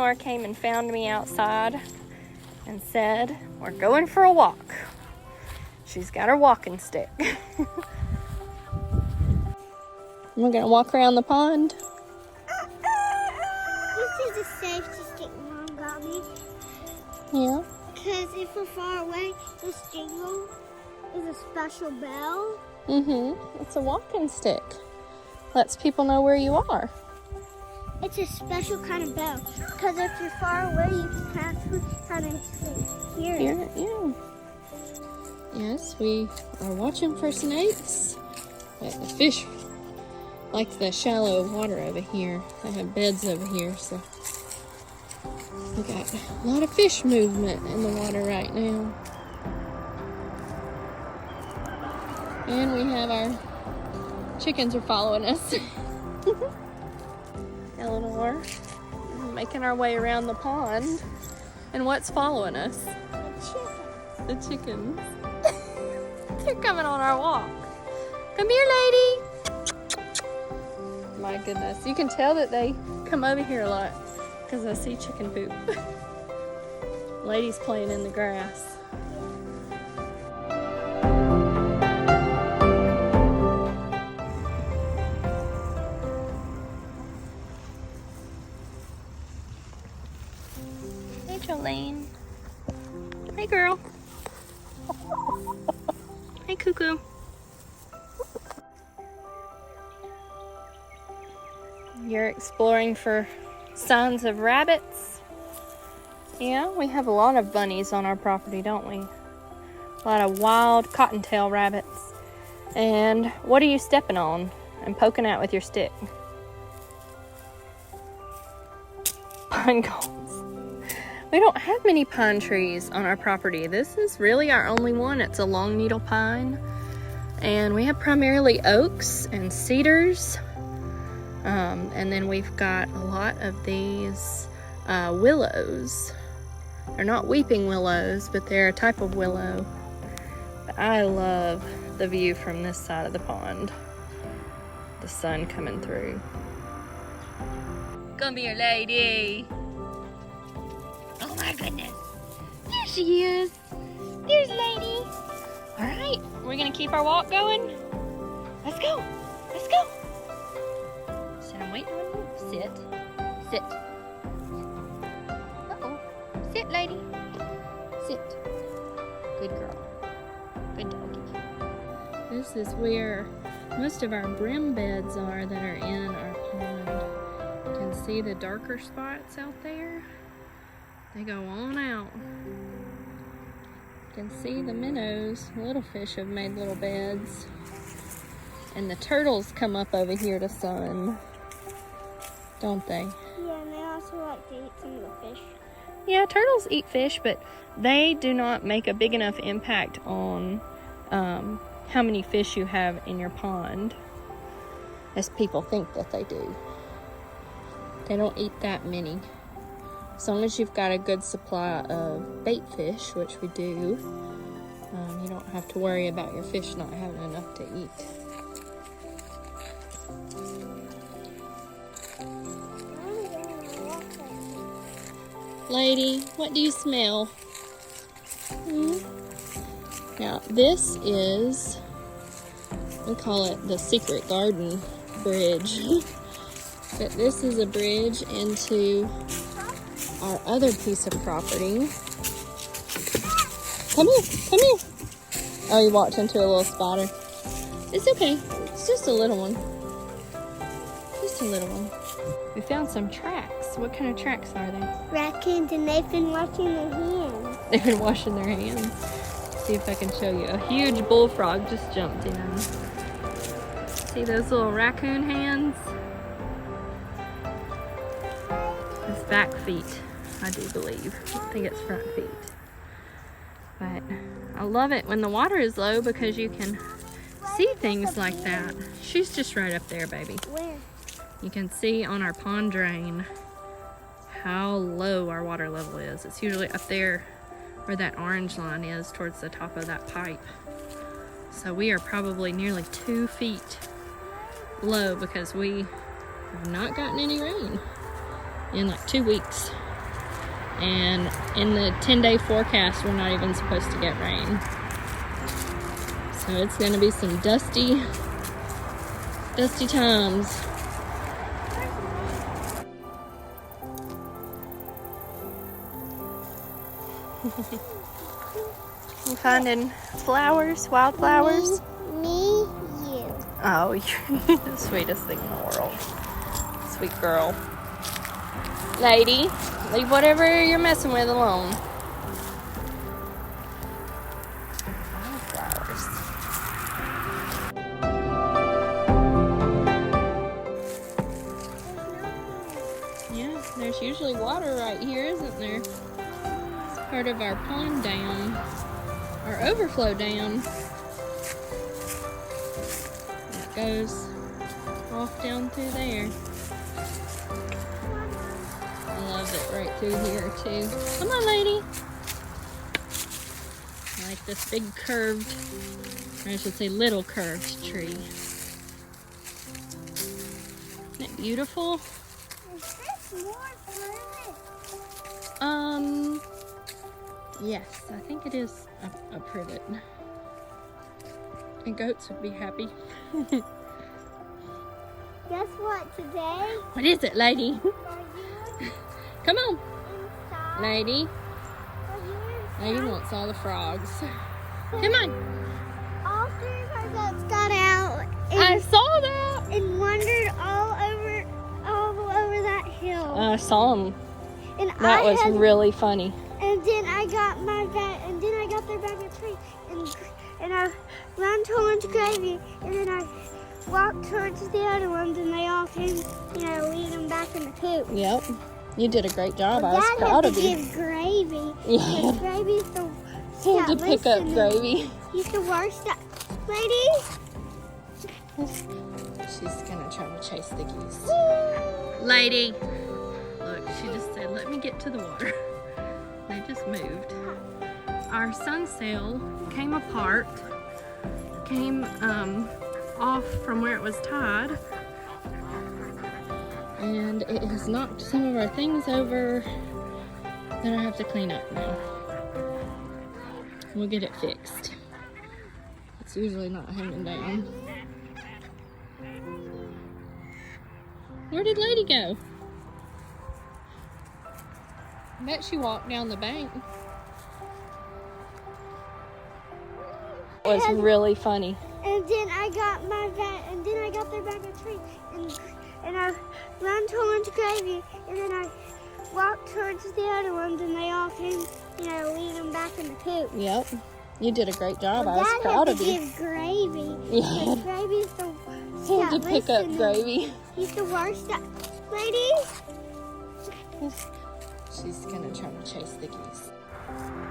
Eleanor came and found me outside and said, we're going for a walk. She's got her walking stick. We're gonna walk around the pond. This is a safety stick Mom got me. Yeah. Because if we're far away, this jingle is a special bell. It's a walking stick. Lets people know where you are. It's a special kind of bell. Because if you're far away, you can kind of hear it. Yeah. Yes, we are watching for snakes. But the fish like the shallow water over here. They have beds over here, so we got a lot of fish movement in the water right now. And we have our chickens are following us. Eleanor, making our way around the pond. And what's following us? The chickens. They're coming on our walk. Come here, lady. My goodness. You can tell that they come over here a lot because I see chicken poop. Lady's playing in the grass. Hey, Jolene. Hey, girl. Hey, Cuckoo. You're exploring for signs of rabbits. Yeah, we have a lot of bunnies on our property, don't we? A lot of wild cottontail rabbits. And what are you stepping on and poking out with your stick? Pine cones. We don't have many pine trees on our property. This is really our only one. It's a long needle pine. And we have primarily oaks and cedars. And then we've got a lot of these willows. They're not weeping willows, but they're a type of willow. But I love the view from this side of the pond. The sun coming through. Come here, lady. Oh my goodness. There she is. There's lady. All right, we're gonna keep our walk going. Let's go. Let's go. I'm waiting on you. Sit. Sit. Uh-oh. Sit, lady. Sit. Good girl. Good doggy. This is where most of our brim beds are that are in our pond. You can see the darker spots out there. They go on out. You can see the minnows. Little fish have made little beds. And the turtles come up over here to sun. Don't they? Yeah, and they also like to eat some of the fish. Yeah, turtles eat fish, but they do not make a big enough impact on how many fish you have in your pond as people think that they do. They don't eat that many. As long as you've got a good supply of bait fish, which we do, you don't have to worry about your fish not having enough to eat. Lady, what do you smell? Now, this is, we call it the Secret Garden Bridge. But this is a bridge into our other piece of property. Come here, come here. Oh, you walked into a little spider. It's okay, it's just a little one. Just a little one. We found some tracks. What kind of tracks are they? Raccoons, and they've been washing their hands. They've been washing their hands. See if I can show you. A huge bullfrog just jumped in. See those little raccoon hands? It's back feet, I do believe. I think it's front feet. But I love it when the water is low because you can see things like that. She's just right up there, baby. Where? You can see on our pond drain how low our water level is. It's usually up there where that orange line is towards the top of that pipe. So we are probably nearly 2 feet low because we have not gotten any rain in like 2 weeks. And in the 10-day forecast, we're not even supposed to get rain. So it's going to be some dusty times. You finding flowers, wildflowers? Me, you. Oh, you're the sweetest thing in the world. Sweet girl. Lady, leave whatever you're messing with alone. Flowers. Yeah, there's usually water right here, isn't there? It's part of our pond dam, our overflow dam. It goes off down through there. I love it right through here too. Come on, lady. I like this big curved, or I should say little curved tree. Isn't it beautiful? Is this more privet? Yes, I think it is a privet. And goats would be happy. Guess what today? What is it, lady? Are you Come on, inside? lady. Are you Lady inside? wants all the frogs. Come on. All 3 of our goats got out I saw that. and wandered all over that hill. I saw him. And That I was had, really funny. And then I got my bag, and then I got their bag of treats, and I ran towards Gravy, and then I walked towards the other ones, and they all came, lead them back in the coop. Yep. You did a great job. I was Dad proud had of to you. give Gravy. Yeah. Because Gravy's the He had to pick up Gravy. He's the worst. Lady. She's gonna try to chase the geese. Lady. Look, she just said, let me get to the water. They just moved. Our sun sail came apart, came off from where it was tied, and it has knocked some of our things over that I have to clean up now. We'll get it fixed. It's usually not hanging down. Where did Lady go? I bet she walked down the bank. It was really funny. And then I got my bag, and then I got their bag of treats, and I ran towards Gravy, and then I walked towards the other ones, and they all came, lead them back in the coop. Yep. You did a great job. I was Dad proud had of to you. give Gravy. Yeah. Because Gravy's the He had to pick up Gravy. He's the worst. Lady. She's gonna try to chase the geese.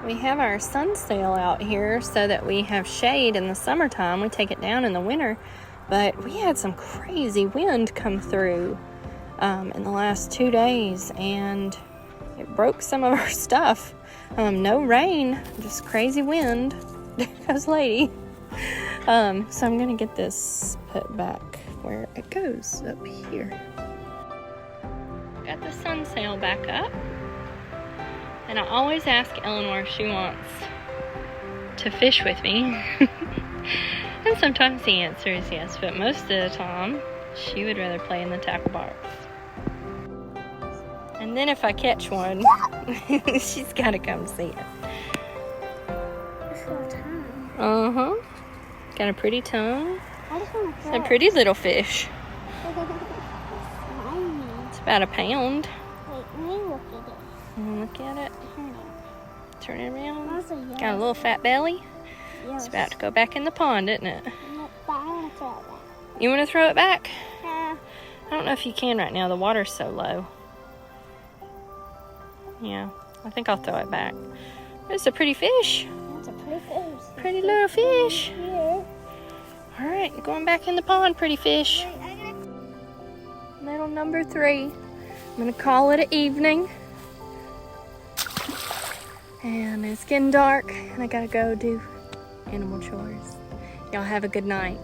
We have our sun sail out here so that we have shade in the summertime. We take it down in the winter, but we had some crazy wind come through in the last 2 days, and it broke some of our stuff. No rain, just crazy wind. There goes Lady. So I'm gonna get this put back where it goes, up here. Got the sun sail back up. And I always ask Eleanor if she wants to fish with me. And sometimes the answer is yes, but most of the time, she would rather play in the tackle box. And then if I catch one, she's got to come see it. Uh-huh. Got a pretty tongue. I just want to It's a pretty little fish. It's about a pound. Wait, let me look at it. Look at it. Turn it around. Also, Got a little fat belly. yes. It's about to go back in the pond, isn't it? But I want to throw it back. You want to throw it back? Yeah. I don't know if you can right now. The water's so low. Yeah, I think I'll throw it back. It's a pretty fish. That's a pretty fish. Pretty little fish. Here. All right, going back in the pond, pretty fish. Wait, I got Little number 3. I'm going to call it an evening. And it's getting dark, and I got to go do animal chores. Y'all have a good night.